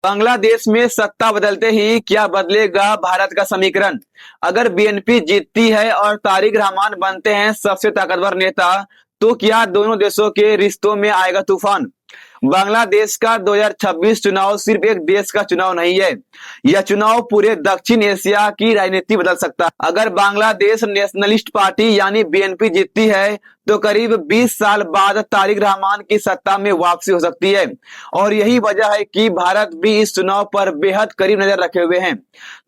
बांग्लादेश में सत्ता बदलते ही क्या बदलेगा भारत का समीकरण। अगर बीएनपी जीतती है और तारिक रहमान बनते हैं सबसे ताकतवर नेता, तो क्या दोनों देशों के रिश्तों में आएगा तूफान। बांग्लादेश का 2026 चुनाव सिर्फ एक देश का चुनाव नहीं है, यह चुनाव पूरे दक्षिण एशिया की राजनीति बदल सकता है। अगर बांग्लादेश नेशनलिस्ट पार्टी यानी बीएनपी जीतती है तो करीब 20 साल बाद तारिक रहमान की सत्ता में वापसी हो सकती है, और यही वजह है कि भारत भी इस चुनाव पर बेहद करीब नजर रखे हुए हैं।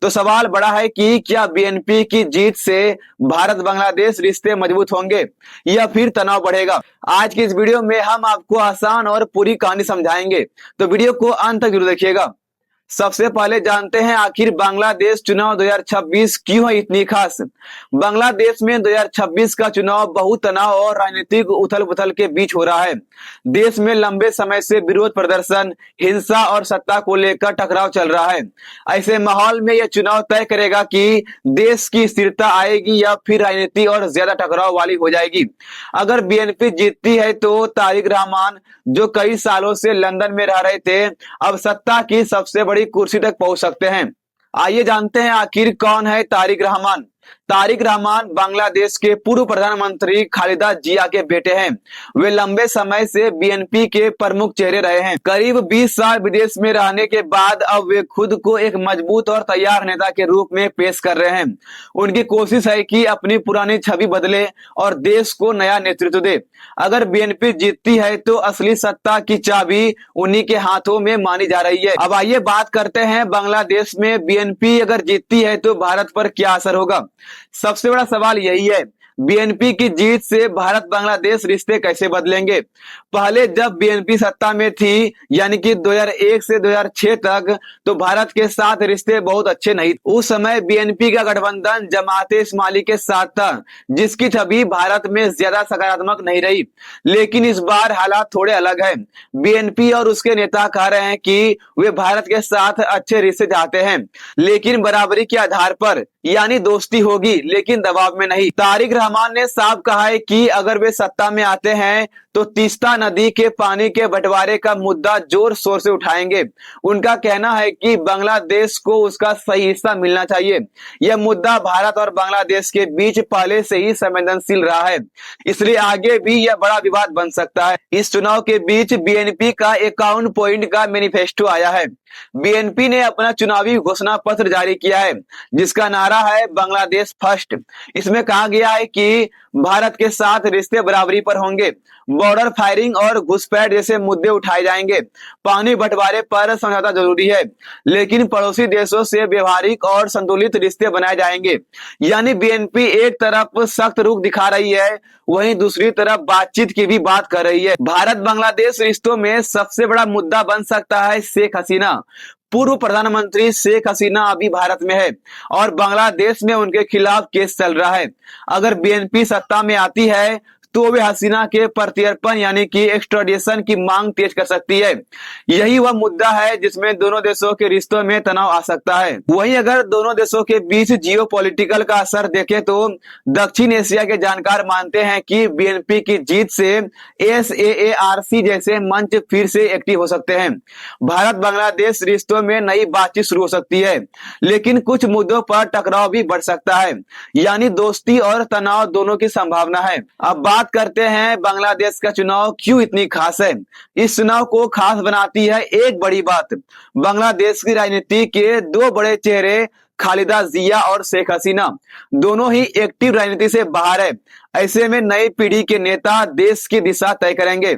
तो सवाल बड़ा है कि क्या बीएनपी की जीत से भारत बांग्लादेश रिश्ते मजबूत होंगे या फिर तनाव बढ़ेगा। आज की इस वीडियो में हम आपको आसान और पूरी कहानी समझाएंगे, तो वीडियो को अंत तक जरूर देखिएगा। सबसे पहले जानते हैं आखिर बांग्लादेश चुनाव 2026 क्यों है इतनी खास। बांग्लादेश में 2026 का चुनाव बहुत तनाव और राजनीतिक उथल पुथल के बीच हो रहा है। देश में लंबे समय से विरोध प्रदर्शन, हिंसा और सत्ता को लेकर टकराव चल रहा है। ऐसे माहौल में यह चुनाव तय करेगा कि देश की स्थिरता आएगी या फिर राजनीति और ज्यादा टकराव वाली हो जाएगी। अगर बीएनपी जीतती है तो तारिक रहमान, जो कई सालों से लंदन में रह रहे थे, अब सत्ता की सबसे बड़ी कुर्सी तक पहुंच सकते हैं। आइए जानते हैं आखिर कौन है तारिक रहमान। तारिक रहमान बांग्लादेश के पूर्व प्रधानमंत्री खालिदा जिया के बेटे हैं। वे लंबे समय से बीएनपी के प्रमुख चेहरे रहे हैं। करीब 20 साल विदेश में रहने के बाद अब वे खुद को एक मजबूत और तैयार नेता के रूप में पेश कर रहे हैं। उनकी कोशिश है कि अपनी पुरानी छवि बदले और देश को नया नेतृत्व दे। अगर बीएनपी जीतती है तो असली सत्ता की चाबी उन्हीं के हाथों में मानी जा रही है। अब आइए बात करते हैं बांग्लादेश में बीएनपी अगर जीतती है तो भारत पर क्या असर होगा। सबसे बड़ा सवाल यही है, बीएनपी की जीत से भारत बांग्लादेश रिश्ते कैसे बदलेंगे। पहले जब बीएनपी सत्ता में थी, यानी कि 2001 से 2006 तक, तो भारत के साथ रिश्ते बहुत अच्छे नहीं। उस समय बीएनपी का गठबंधन जमाते इस्माइली के साथ था, जिसकी छवि भारत में ज्यादा सकारात्मक नहीं रही। लेकिन इस बार हालात थोड़े अलग है। बीएनपी और उसके नेता कह रहे हैं कि वे भारत के साथ अच्छे रिश्ते चाहते हैं, लेकिन बराबरी के आधार पर, यानी दोस्ती होगी लेकिन दबाव में नहीं। तारिक रहमान ने साफ कहा है कि अगर वे सत्ता में आते हैं तो तीस्ता नदी के पानी के बंटवारे का मुद्दा जोर शोर से उठाएंगे। उनका कहना है कि बांग्लादेश को उसका सही हिस्सा मिलना चाहिए। यह मुद्दा भारत और बांग्लादेश के बीच पहले से ही संवेदनशील रहा है, इसलिए आगे भी यह बड़ा विवाद बन सकता है। इस चुनाव के बीच बीएनपी का 51 पॉइंट का मैनिफेस्टो आया है। बीएनपी ने अपना चुनावी घोषणा पत्र जारी किया है, जिसका नारा है बांग्लादेश फर्स्ट। इसमें कहा गया है कि भारत के साथ रिश्ते बराबरी पर होंगे, बॉर्डर फायरिंग और घुसपैठ जैसे मुद्दे उठाए जाएंगे, पानी बंटवारे पर समझौता जरूरी है, लेकिन पड़ोसी देशों से व्यवहारिक और संतुलित रिश्ते बनाए जाएंगे। यानी बीएनपी एक तरफ सख्त रुख दिखा रही है, वहीं दूसरी तरफ बातचीत की भी बात कर रही है। भारत बांग्लादेश रिश्तों में सबसे बड़ा मुद्दा बन सकता है शेख हसीना। पूर्व प्रधानमंत्री शेख हसीना अभी भारत में है और बांग्लादेश में उनके खिलाफ केस चल रहा है। अगर बीएनपी सत्ता में आती है तो वे हसीना के प्रत्यर्पण यानी कि एक्स्ट्राडिशन की मांग तेज कर सकती है। यही वह मुद्दा है जिसमें दोनों देशों के रिश्तों में तनाव आ सकता है। वहीं अगर दोनों देशों के बीच जियोपॉलिटिकल का असर देखें तो दक्षिण एशिया के जानकार मानते हैं कि बीएनपी की जीत से एसएएआरसी जैसे मंच फिर से एक्टिव हो सकते हैं। भारत बांग्लादेश रिश्तों में नई बातचीत शुरू हो सकती है, लेकिन कुछ मुद्दों पर टकराव भी बढ़ सकता है, यानी दोस्ती और तनाव दोनों की संभावना है। अब बात करते हैं बांग्लादेश का चुनाव क्यों इतनी खास है। इस चुनाव को खास बनाती है एक बड़ी बात। बांग्लादेश की राजनीति के दो बड़े चेहरे खालिदा जिया और शेख हसीना दोनों ही एक्टिव राजनीति से बाहर है। ऐसे में नई पीढ़ी के नेता देश की दिशा तय करेंगे।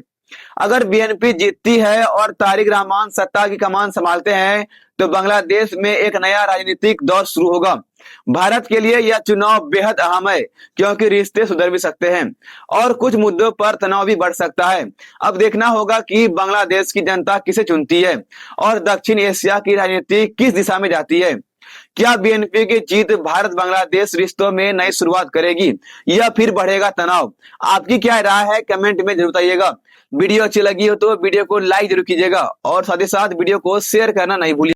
अगर बीएनपी जीतती है और तारिक रहमान सत्ता की कमान संभालते हैं तो बांग्लादेश में एक नया राजनीतिक दौर शुरू होगा। भारत के लिए यह चुनाव बेहद अहम है, क्योंकि रिश्ते सुधर भी सकते हैं और कुछ मुद्दों पर तनाव भी बढ़ सकता है। अब देखना होगा कि बांग्लादेश की जनता किसे चुनती है और दक्षिण एशिया की राजनीति किस दिशा में जाती है। क्या बीएनपी की जीत भारत बांग्लादेश रिश्तों में नई शुरुआत करेगी या फिर बढ़ेगा तनाव। आपकी क्या राय है कमेंट में जरूर बताइएगा। वीडियो अच्छी लगी हो तो वीडियो को लाइक जरूर कीजिएगा और साथ ही साथ वीडियो को शेयर करना नहीं भूलिए।